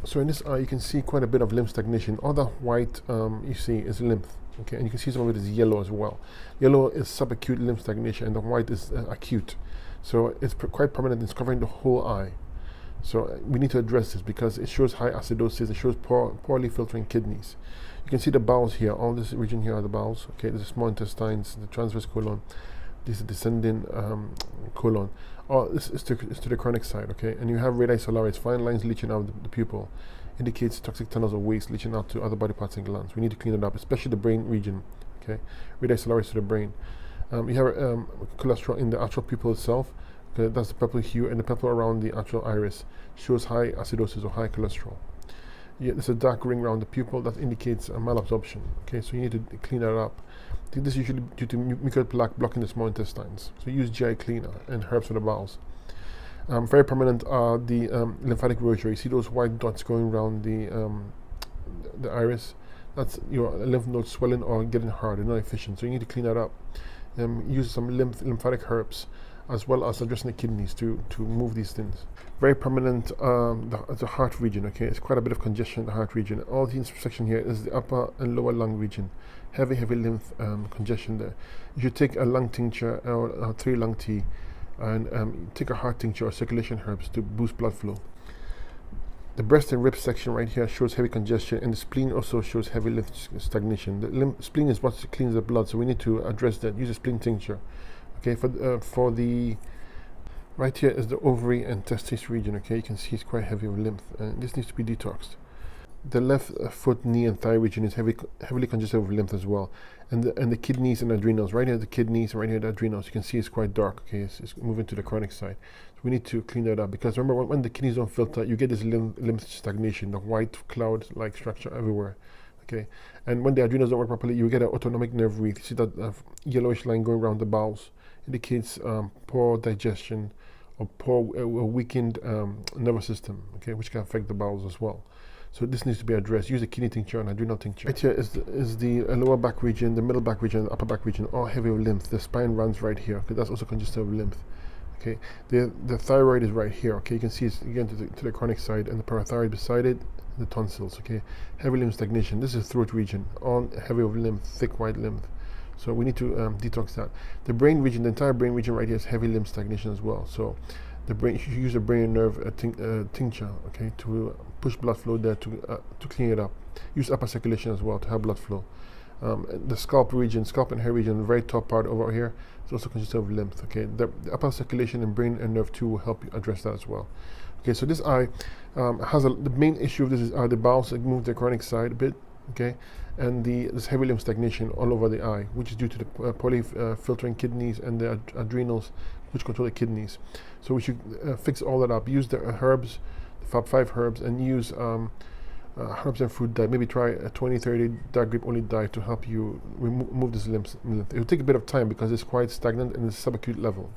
So in this eye, you can see quite a bit of lymph stagnation. All that white you see is lymph. Okay, and you can see some of it is yellow as well. Yellow is subacute lymph stagnation, and the white is acute. So it's quite prominent. It's covering the whole eye. So we need to address this because it shows high acidosis. It shows poorly filtering kidneys. You can see the bowels here. All this region here are the bowels. Okay, there's the small intestines, the transverse colon. This is descending colon. Oh, this is to the chronic side, okay? And you have radii solaris, fine lines leaching out the pupil. Indicates toxic tunnels of waste leaching out to other body parts and glands. We need to clean it up, especially the brain region, okay? Radii solaris to the brain. You have cholesterol in the actual pupil itself. Okay, that's the purple hue, and the purple around the actual iris shows high acidosis or high cholesterol. Yeah, there's a dark ring around the pupil that indicates malabsorption. Okay, so you need to clean that up. This is usually due to mucoid plaque blocking the small intestines. So use GI cleaner and herbs for the bowels. Very prominent are the lymphatic rosary. You see those white dots going around the iris? That's your lymph nodes swelling or getting hard and not efficient. So you need to clean that up. Use some lymphatic herbs, as well as addressing the kidneys to move these things. Very prominent the heart region, okay? It's quite a bit of congestion in the heart region. All the section here is the upper and lower lung region. Heavy lymph congestion there. You should take a lung tincture or 3 lung tea and take a heart tincture or circulation herbs to boost blood flow. The breast and ribs section right here shows heavy congestion, and the spleen also shows heavy lymph stagnation. The spleen is what cleans the blood, so we need to address that. Use a spleen tincture. Okay, for the right here is the ovary and testis region. Okay, you can see it's quite heavy with lymph, and this needs to be detoxed. The left foot, knee, and thigh region is heavily congested with lymph as well, and the kidneys and adrenals. Right here, the kidneys, and right here, the adrenals. You can see it's quite dark. Okay, it's moving to the chronic side. So we need to clean that up because remember, when the kidneys don't filter, you get this lymph stagnation, the white cloud-like structure everywhere. Okay, and when the adrenals don't work properly, you get an autonomic nerve wreath. You see that yellowish line going around the bowels. Indicates poor digestion or poor weakened nervous system, okay, which can affect the bowels as well. So this needs to be addressed. Use a kidney tincture and adrenal tincture. Right here is the lower back region, the middle back region, the upper back region, all heavy with lymph. The spine runs right here, okay, that's also congested with lymph. Okay, the thyroid is right here, okay, you can see it's again to the chronic side, and the parathyroid beside it, the tonsils, okay, heavy lymph stagnation. This is throat region, all heavy with lymph, thick white lymph. So we need to detox that. The brain region, the entire brain region right here is heavy lymph stagnation as well. So the brain, you should use a brain nerve tincture, okay, to push blood flow there to clean it up. Use upper circulation as well to help blood flow. The scalp region, scalp and hair region, the very top part over here is also congested with lymph. Okay, the upper circulation and brain and nerve too will help you address that as well. Okay, so this eye has the main issue of this is the bowels that move the chronic side a bit. Okay, and this heavy lymph stagnation all over the eye, which is due to the poorly filtering kidneys and the adrenals, which control the kidneys. So we should fix all that up. Use the herbs, the Fab 5 herbs, and use herbs and fruit dye. Maybe try a 20-30 dark grape only dye to help you remove this lymph. It will take a bit of time because it's quite stagnant and it's subacute level.